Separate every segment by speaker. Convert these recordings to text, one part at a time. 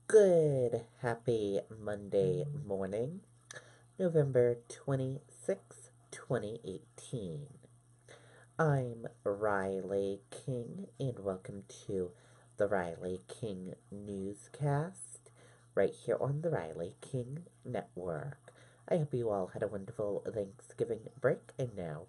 Speaker 1: Good, happy Monday morning, November 26, 2018. I'm Riley King, and welcome to the Riley King Newscast, right here on the Riley King Network. I hope you all had a wonderful Thanksgiving break, and now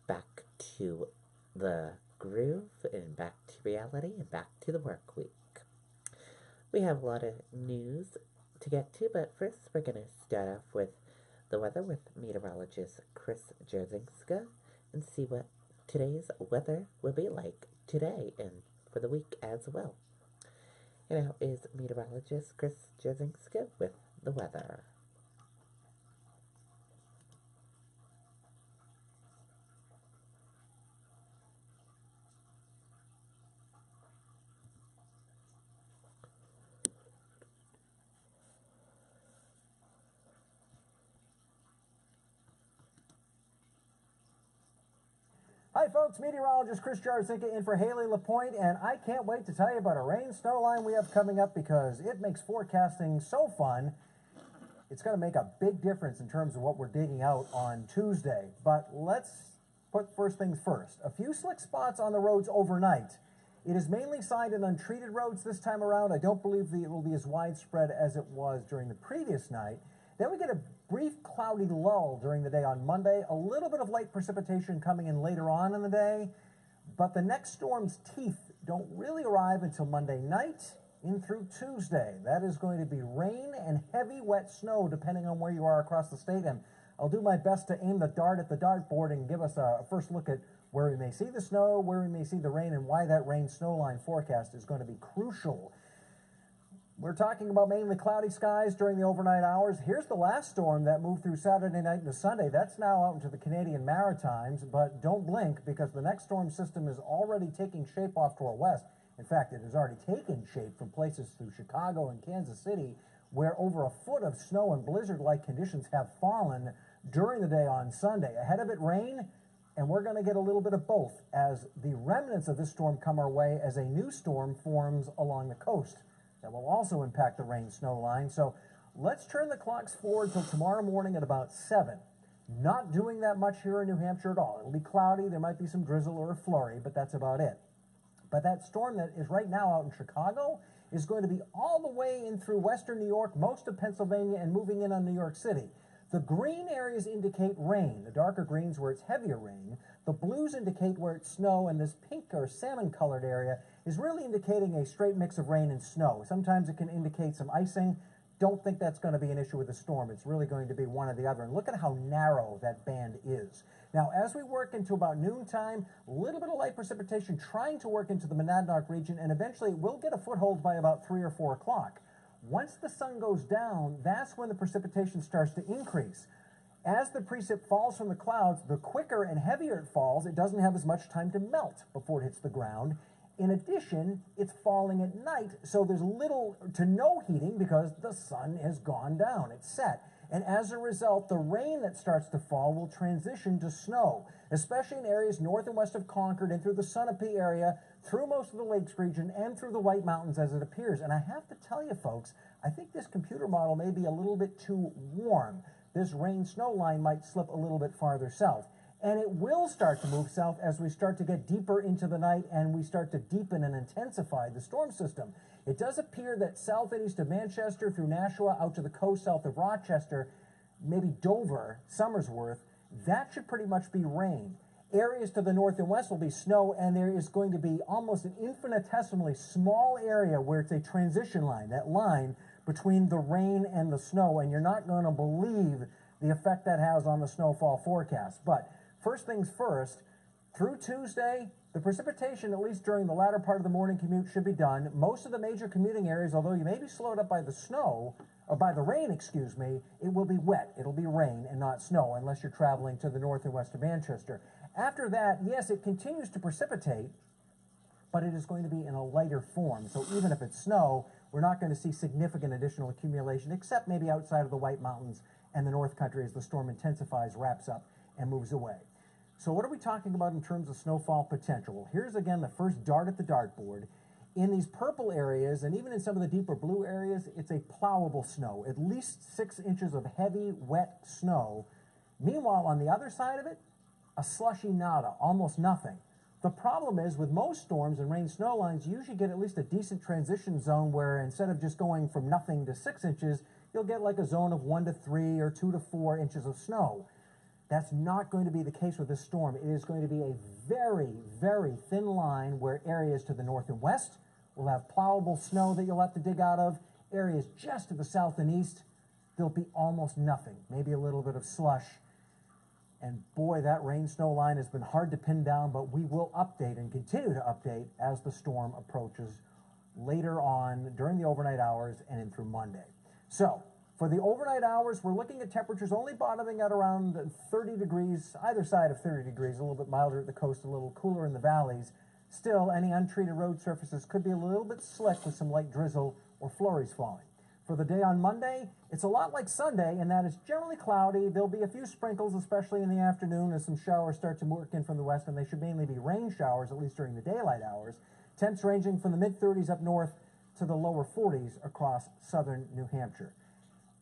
Speaker 1: back to the groove, and back to reality, and back to the work week. We have a lot of news to get to, but first we're going to start off with the weather with meteorologist Chris Jerzinska and see what today's weather will be like today and for the week as well. And now is meteorologist Chris Jerzinska with the weather.
Speaker 2: Hi folks, meteorologist Chris Jarzinka in for Haley LaPointe, and I can't wait to tell you about a rain snow line we have coming up because it makes forecasting so fun. It's going to make a big difference in terms of what we're digging out on Tuesday. But let's put first things first. A few slick spots on the roads overnight. It is mainly signed in untreated roads this time around. I don't believe it will be as widespread as it was during the previous night. Then we get a brief cloudy lull during the day on Monday, a little bit of light precipitation coming in later on in the day, but the next storm's teeth don't really arrive until Monday night in through Tuesday. That is going to be rain and heavy wet snow depending on where you are across the state, and I'll do my best to aim the dart at the dartboard and give us a first look at where we may see the snow, where we may see the rain, and why that rain snow line forecast is going to be crucial. We're talking about mainly cloudy skies during the overnight hours. Here's the last storm that moved through Saturday night into Sunday. That's now out into the Canadian Maritimes, but don't blink because the next storm system is already taking shape off to our west. In fact, it has already taken shape from places through Chicago and Kansas City where over a foot of snow and blizzard-like conditions have fallen during the day on Sunday. Ahead of it, rain, and we're going to get a little bit of both as the remnants of this storm come our way as a new storm forms along the coast. That will also impact the rain snow line. So let's turn the clocks forward till tomorrow morning at about 7. Not doing that much here in New Hampshire at all. It'll be cloudy. There might be some drizzle or a flurry, but that's about it. But that storm that is right now out in Chicago is going to be all the way in through western New York, most of Pennsylvania, and moving in on New York City. The green areas indicate rain, the darker greens where it's heavier rain. The blues indicate where it's snow, and this pink or salmon-colored area is really indicating a straight mix of rain and snow. Sometimes it can indicate some icing. Don't think that's going to be an issue with the storm. It's really going to be one or the other. And look at how narrow that band is. Now, as we work into about noontime, a little bit of light precipitation trying to work into the Monadnock region, and eventually we'll get a foothold by about 3 or 4 o'clock. Once the sun goes down, that's when the precipitation starts to increase. As the precip falls from the clouds, the quicker and heavier it falls, it doesn't have as much time to melt before it hits the ground. In addition, it's falling at night, so there's little to no heating because the sun has gone down. It's set. And as a result, the rain that starts to fall will transition to snow, especially in areas north and west of Concord and through the Sunapee area, through most of the Lakes region, and through the White Mountains as it appears. And I have to tell you, folks, I think this computer model may be a little bit too warm. This rain snow line might slip a little bit farther south. And it will start to move south as we start to get deeper into the night and we start to deepen and intensify the storm system. It does appear that south and east of Manchester through Nashua out to the coast south of Rochester, maybe Dover, Somersworth, that should pretty much be rain. Areas to the north and west will be snow, and there is going to be almost an infinitesimally small area where it's a transition line, that line between the rain and the snow, and you're not going to believe the effect that has on the snowfall forecast. But first things first, through Tuesday, the precipitation, at least during the latter part of the morning commute, should be done. Most of the major commuting areas, although you may be slowed up by the snow, or by the rain, excuse me, it will be wet. It'll be rain and not snow unless you're traveling to the north and west of Manchester. After that, yes, it continues to precipitate, but it is going to be in a lighter form. So even if it's snow, we're not going to see significant additional accumulation, except maybe outside of the White Mountains and the North Country as the storm intensifies, wraps up, and moves away. So what are we talking about in terms of snowfall potential? Well, here's again the first dart at the dartboard. In these purple areas, and even in some of the deeper blue areas, it's a plowable snow, at least 6 inches of heavy, wet snow. Meanwhile, on the other side of it, a slushy nada, almost nothing. The problem is, with most storms and rain snow lines, you usually get at least a decent transition zone where instead of just going from nothing to 6 inches, you'll get like a zone of 1 to 3 or 2 to 4 inches of snow. That's not going to be the case with this storm. It is going to be a very, very thin line where areas to the north and west will have plowable snow that you'll have to dig out of. Areas just to the south and east, there'll be almost nothing, maybe a little bit of slush. And boy, that rain-snow line has been hard to pin down, but we will update and continue to update as the storm approaches later on during the overnight hours and in through Monday. So, for the overnight hours, we're looking at temperatures only bottoming at around 30 degrees, either side of 30 degrees, a little bit milder at the coast, a little cooler in the valleys. Still, any untreated road surfaces could be a little bit slick with some light drizzle or flurries falling. For the day on Monday, it's a lot like Sunday in that it's generally cloudy. There'll be a few sprinkles, especially in the afternoon, as some showers start to work in from the west, and they should mainly be rain showers, at least during the daylight hours. Temps ranging from the mid-30s up north to the lower 40s across southern New Hampshire.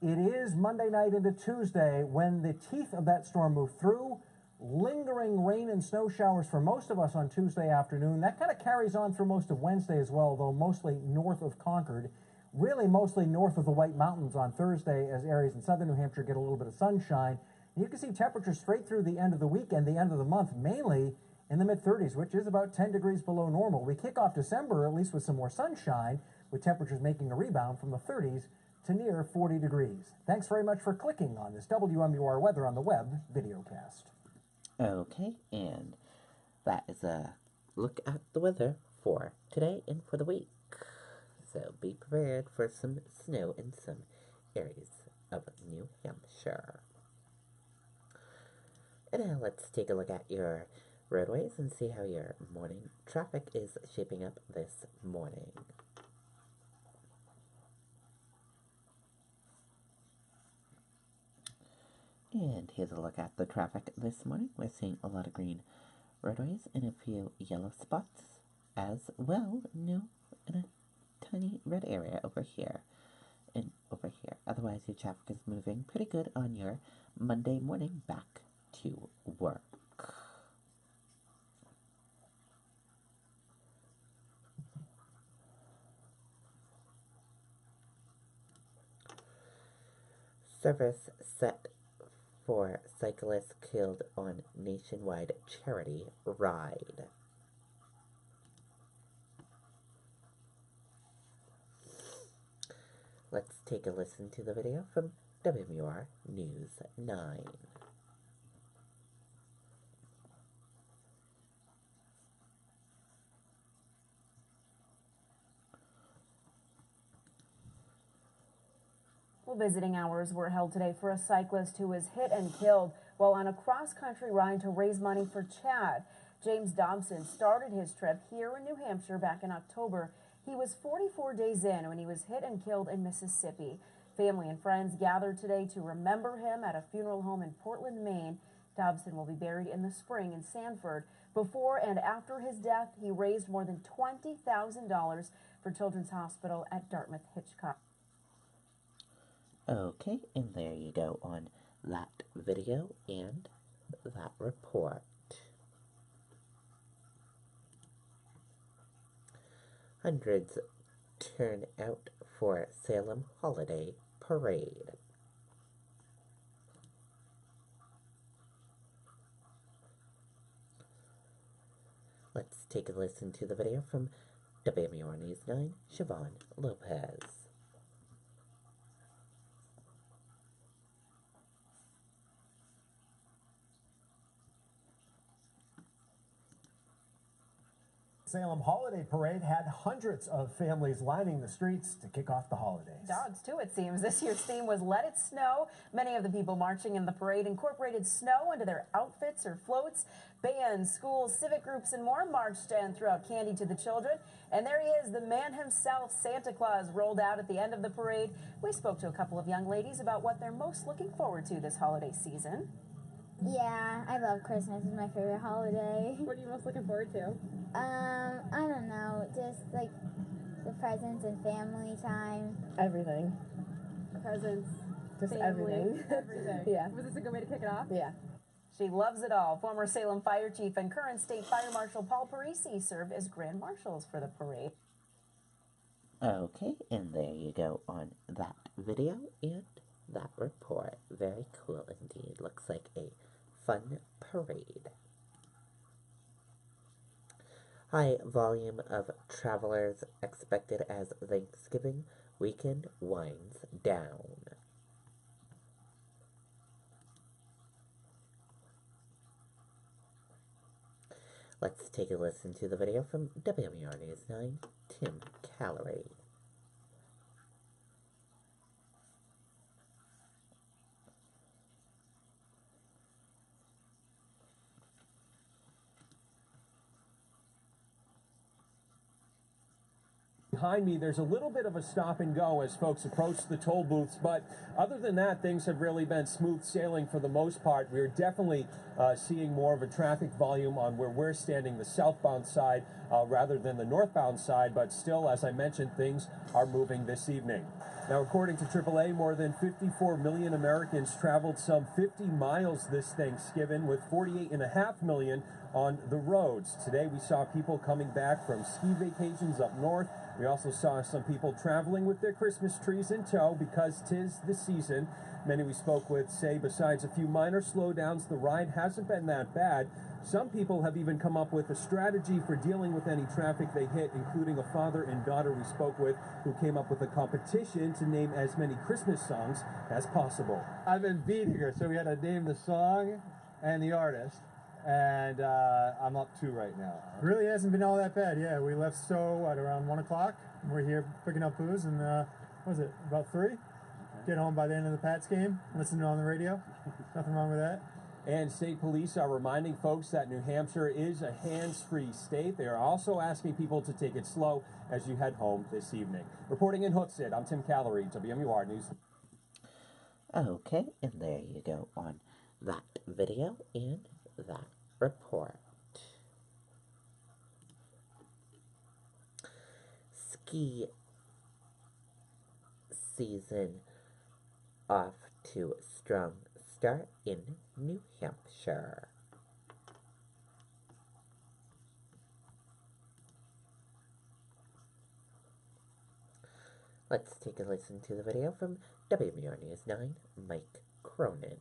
Speaker 2: It is Monday night into Tuesday when the teeth of that storm move through. Lingering rain and snow showers for most of us on Tuesday afternoon. That kind of carries on through most of Wednesday as well, though mostly north of Concord. Really mostly north of the White Mountains on Thursday as areas in southern New Hampshire get a little bit of sunshine. And you can see temperatures straight through the end of the week and the end of the month, mainly in the mid-30s, which is about 10 degrees below normal. We kick off December at least with some more sunshine, with temperatures making a rebound from the 30s to near 40 degrees. Thanks very much for clicking on this WMUR Weather on the Web videocast.
Speaker 1: Okay, and that is a look at the weather for today and for the week. So be prepared for some snow in some areas of New Hampshire. And now let's take a look at your roadways and see how your morning traffic is shaping up this morning. And here's a look at the traffic this morning. We're seeing a lot of green roadways and a few yellow spots as well. No, in a tiny red area over here and over here. Otherwise, your traffic is moving pretty good on your Monday morning back to work. Service set for cyclists killed on nationwide charity ride. Let's take a listen to the video from WMUR News 9.
Speaker 3: Well, visiting hours were held today for a cyclist who was hit and killed while on a cross-country ride to raise money for Chad. James Dobson started his trip here in New Hampshire back in October. He was 44 days in when he was hit and killed in Mississippi. Family and friends gathered today to remember him at a funeral home in Portland, Maine. Dobson will be buried in the spring in Sanford. Before and after his death, he raised more than $20,000 for Children's Hospital at Dartmouth-Hitchcock.
Speaker 1: Okay, and there you go on that video and that report. Hundreds turn out for Salem Holiday Parade. Let's take a listen to the video from WMUR News 9, Siobhan Lopez.
Speaker 2: Salem Holiday Parade had hundreds of families lining the streets to kick off the holidays.
Speaker 3: Dogs, too, it seems. This year's theme was Let It Snow. Many of the people marching in the parade incorporated snow into their outfits or floats. Bands, schools, civic groups, and more marched and threw out candy to the children. And there he is, the man himself, Santa Claus, rolled out at the end of the parade. We spoke to a couple of young ladies about what they're most looking forward to this holiday season.
Speaker 4: Yeah, I love Christmas. It's my favorite holiday.
Speaker 3: What are you most looking forward to?
Speaker 4: I don't know, just like presents and family time.
Speaker 3: Everything.
Speaker 5: Presents,
Speaker 3: Just
Speaker 5: family,
Speaker 3: everything.
Speaker 5: everything.
Speaker 3: Yeah.
Speaker 5: Was this a good way to kick it off?
Speaker 3: Yeah.
Speaker 6: She loves it all. Former Salem Fire Chief and current State Fire Marshal Paul Parisi served as Grand Marshals for the parade.
Speaker 1: Okay, and there you go on that video and that report. Very cool indeed. Looks like a fun parade. High volume of travelers expected as Thanksgiving weekend winds down. Let's take a listen to the video from WMUR News 9, Tim Callery.
Speaker 7: Behind me, there's a little bit of a stop and go as folks approach the toll booths, but other than that, things have really been smooth sailing for the most part. We're definitely seeing more of a traffic volume on where we're standing, the southbound side, rather than the northbound side, but still, as I mentioned, things are moving this evening. Now, according to AAA, more than 54 million Americans traveled some 50 miles this Thanksgiving, with 48.5 million on the roads. Today, we saw people coming back from ski vacations up north. We also saw some people traveling with their Christmas trees in tow because 'tis the season. Many we spoke with say besides a few minor slowdowns, the ride hasn't been that bad. Some people have even come up with a strategy for dealing with any traffic they hit, including a father and daughter we spoke with who came up with a competition to name as many Christmas songs as possible.
Speaker 8: I've been beating her, so we had to name the song and the artist. And I'm up 2 right now.
Speaker 9: Really hasn't been all that bad. Yeah, we left Stowe at around 1 o'clock. We're here picking up booze, and what was it, about 3? Get home by the end of the Pats game, listening on the radio. Nothing wrong with that.
Speaker 7: And state police are reminding folks that New Hampshire is a hands-free state. They are also asking people to take it slow as you head home this evening. Reporting in Hooksett, I'm Tim Callery, WMUR News.
Speaker 1: Okay, and there you go on that video and that report. Ski season off to a strong start in New Hampshire. Let's take a listen to the video from WMUR News 9, Mike Cronin.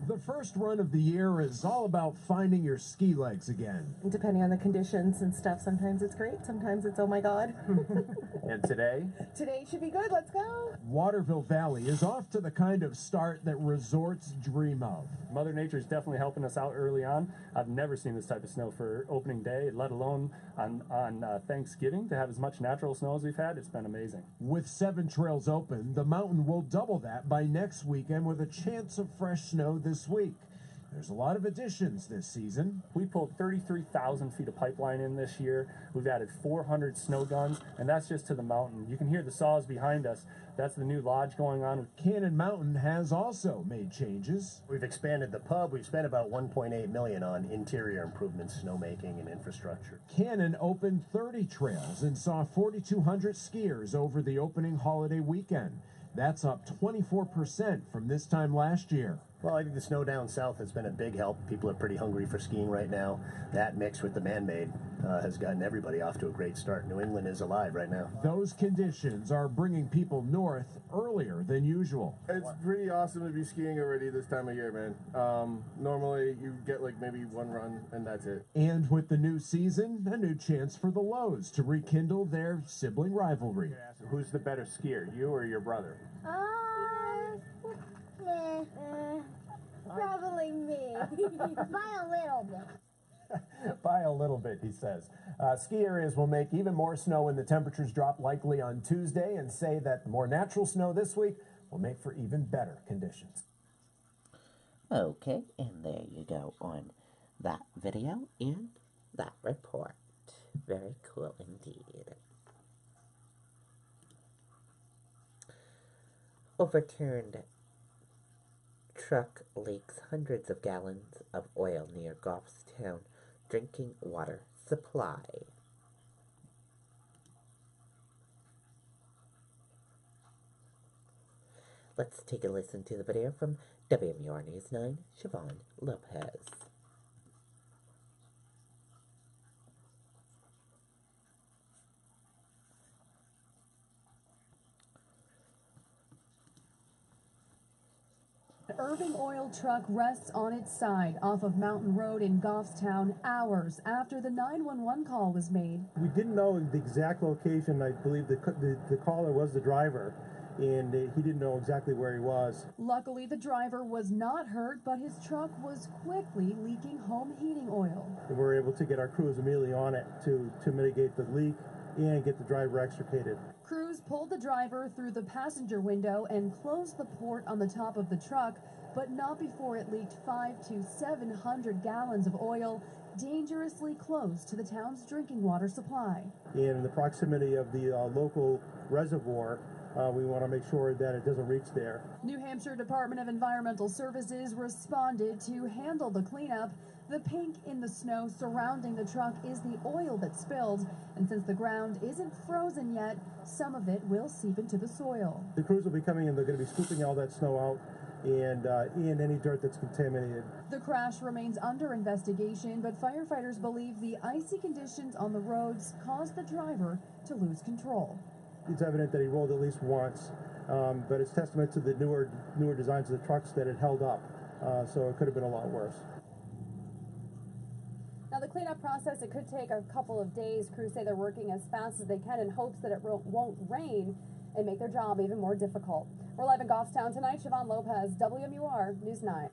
Speaker 10: The first run of the year is all about finding your ski legs again.
Speaker 5: Depending on the conditions and stuff, sometimes it's great, sometimes it's oh my god.
Speaker 7: And today?
Speaker 5: Today should be good, let's go.
Speaker 10: Waterville Valley is off to the kind of start that resorts dream of.
Speaker 11: Mother Nature is definitely helping us out early on. I've never seen this type of snow for opening day, let alone on Thanksgiving. To have as much natural snow as we've had, it's been amazing.
Speaker 10: With 7 trails open, the mountain will double that by next weekend with a chance of fresh snow this week. There's a lot of additions this season.
Speaker 11: We pulled 33,000 feet of pipeline in this year. We've added 400 snow guns, and that's just to the mountain. You can hear the saws behind us. That's the new lodge going on.
Speaker 10: Cannon Mountain has also made changes.
Speaker 12: We've expanded the pub. We've spent about $1.8 million on interior improvements, snowmaking, and infrastructure.
Speaker 10: Cannon opened 30 trails and saw 4,200 skiers over the opening holiday weekend. That's up 24% from this time last year.
Speaker 12: Well, I think the snow down south has been a big help. People are pretty hungry for skiing right now. That mixed with the man-made has gotten everybody off to a great start. New England is alive right now.
Speaker 10: Those conditions are bringing people north earlier than usual.
Speaker 13: It's pretty awesome to be skiing already this time of year, man. Normally you get like maybe 1 run and that's it.
Speaker 10: And with the new season, a new chance for the Lows to rekindle their sibling rivalry.
Speaker 7: Who's the better skier, you or your brother?
Speaker 4: Probably me. By a little bit.
Speaker 2: By a little bit, he says. Ski areas will make even more snow when the temperatures drop likely on Tuesday, and say that the more natural snow this week will make for even better conditions.
Speaker 1: Okay, and there you go on that video and that report. Very cool indeed. Overturned truck leaks hundreds of gallons of oil near Goffstown drinking water supply. Let's take a listen to the video from WMUR News 9, Siobhan Lopez.
Speaker 14: An Irving oil truck rests on its side off of Mountain Road in Goffstown hours after the 911 call was made.
Speaker 8: We didn't know the exact location. I believe the caller was the driver, and he didn't know exactly where he was.
Speaker 14: Luckily, the driver was not hurt, but his truck was quickly leaking home heating oil.
Speaker 8: And we were able to get our crews immediately on it to mitigate the leak and get the driver extricated.
Speaker 14: Crews pulled the driver through the passenger window and closed the port on the top of the truck, but not before it leaked 500 to 700 gallons of oil, dangerously close to the town's drinking water supply.
Speaker 8: And in the proximity of the local reservoir, we want to make sure that it doesn't reach there.
Speaker 14: New Hampshire Department of Environmental Services responded to handle the cleanup. The pink in the snow surrounding the truck is the oil that spilled, and since the ground isn't frozen yet, some of it will seep into the soil.
Speaker 8: The crews will be coming in, they're going to be scooping all that snow out and any dirt that's contaminated.
Speaker 14: The crash remains under investigation, but firefighters believe the icy conditions on the roads caused the driver to lose control.
Speaker 8: It's evident that he rolled at least once, but it's testament to the newer designs of the trucks that it held up, so it could have been a lot worse.
Speaker 3: Now, the cleanup process, it could take a couple of days. Crews say they're working as fast as they can in hopes that it won't rain and make their job even more difficult. We're live in Goffstown tonight. Siobhan Lopez, WMUR News 9.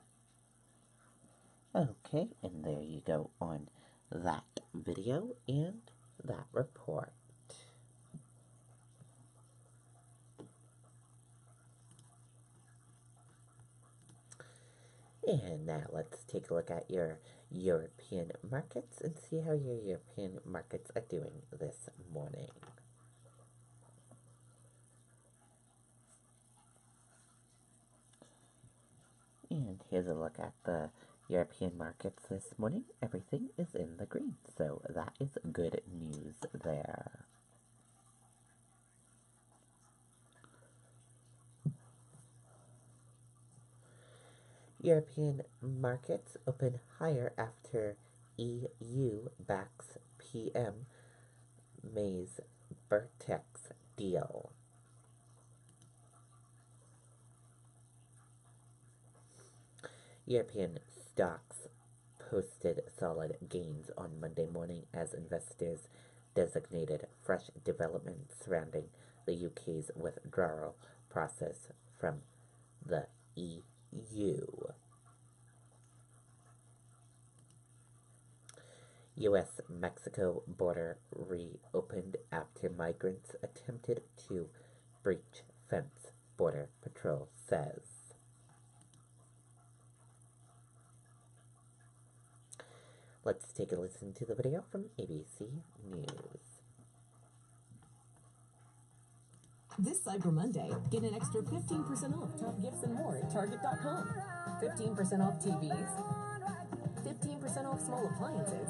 Speaker 1: Okay, and there you go on that video and that report. And now let's take a look at your European markets and see how your European markets are doing this morning. And here's a look at the European markets this morning. Everything is in the green, so that is good news there. European markets open higher after EU backs PM May's Vertex deal. European stocks posted solid gains on Monday morning as investors designated fresh developments surrounding the UK's withdrawal process from the EU. U.S.-Mexico border reopened after migrants attempted to breach fence, Border Patrol says. Let's take a listen to the video from ABC News.
Speaker 15: This Cyber Monday, get an extra 15% off top gifts and more at Target.com. 15% off TVs, 15% off small appliances,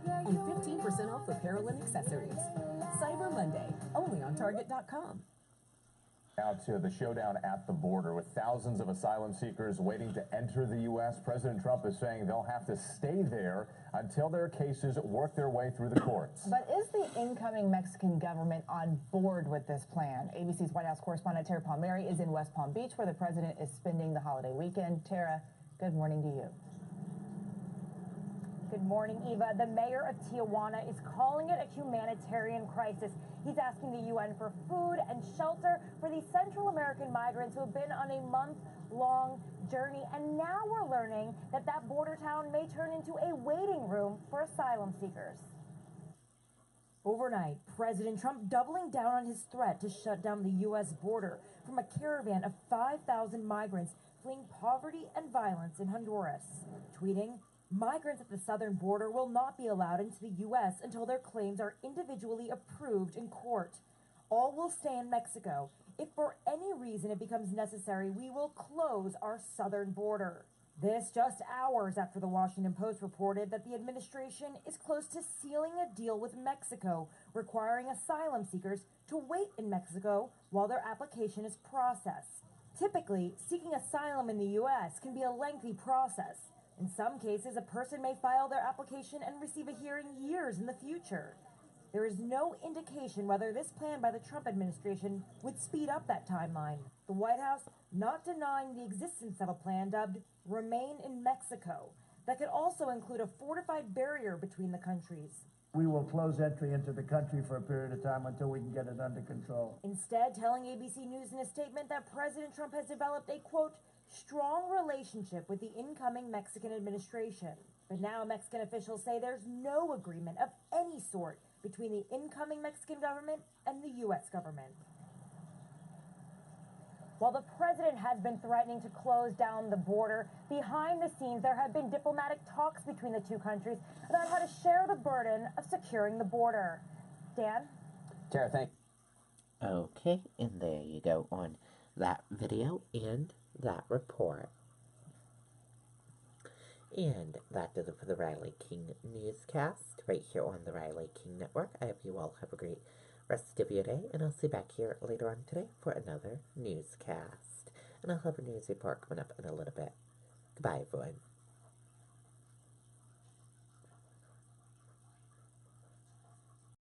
Speaker 15: and 15% off apparel and accessories. Cyber Monday, only on Target.com.
Speaker 16: Now to the showdown at the border. With thousands of asylum seekers waiting to enter the U.S., President Trump is saying they'll have to stay there until their cases work their way through the courts.
Speaker 17: But is the incoming Mexican government on board with this plan? ABC's White House correspondent Tara Palmieri is in West Palm Beach, where the president is spending the holiday weekend. Tara, good morning to you.
Speaker 18: Good morning, Eva. The mayor of Tijuana is calling it a humanitarian crisis. He's asking the UN for food and shelter for these Central American migrants who have been on a month-long journey. And now we're learning that that border town may turn into a waiting room for asylum seekers. Overnight, President Trump doubling down on his threat to shut down the U.S. border from a caravan of 5,000 migrants fleeing poverty and violence in Honduras, tweeting, "Migrants at the southern border will not be allowed into the U.S. until their claims are individually approved in court." All will stay in Mexico. If for any reason it becomes necessary, we will close our southern border. This just hours after the Washington Post reported that the administration is close to sealing a deal with Mexico, requiring asylum seekers to wait in Mexico while their application is processed. Typically, seeking asylum in the U.S. can be a lengthy process. In some cases, a person may file their application and receive a hearing years in the future. There is no indication whether this plan by the Trump administration would speed up that timeline. The White House not denying the existence of a plan dubbed Remain in Mexico that could also include a fortified barrier between the countries.
Speaker 19: We will close entry into the country for a period of time until we can get it under control.
Speaker 18: Instead, telling ABC News in a statement that President Trump has developed a, quote, strong relationship with the incoming Mexican administration. But now Mexican officials say there's no agreement of any sort between the incoming Mexican government and the U.S. government. While the president has been threatening to close down the border, behind the scenes there have been diplomatic talks between the two countries about how to share the burden of securing the border. Dan?
Speaker 1: Tara, thank you. Okay, and there you go on that video and that report. And that does it for the Riley King Newscast right here on the Riley King Network. I hope you all have a great rest of your day, and I'll see you back here later on today for another newscast. And I'll have a news report coming up in a little bit. Goodbye, everyone.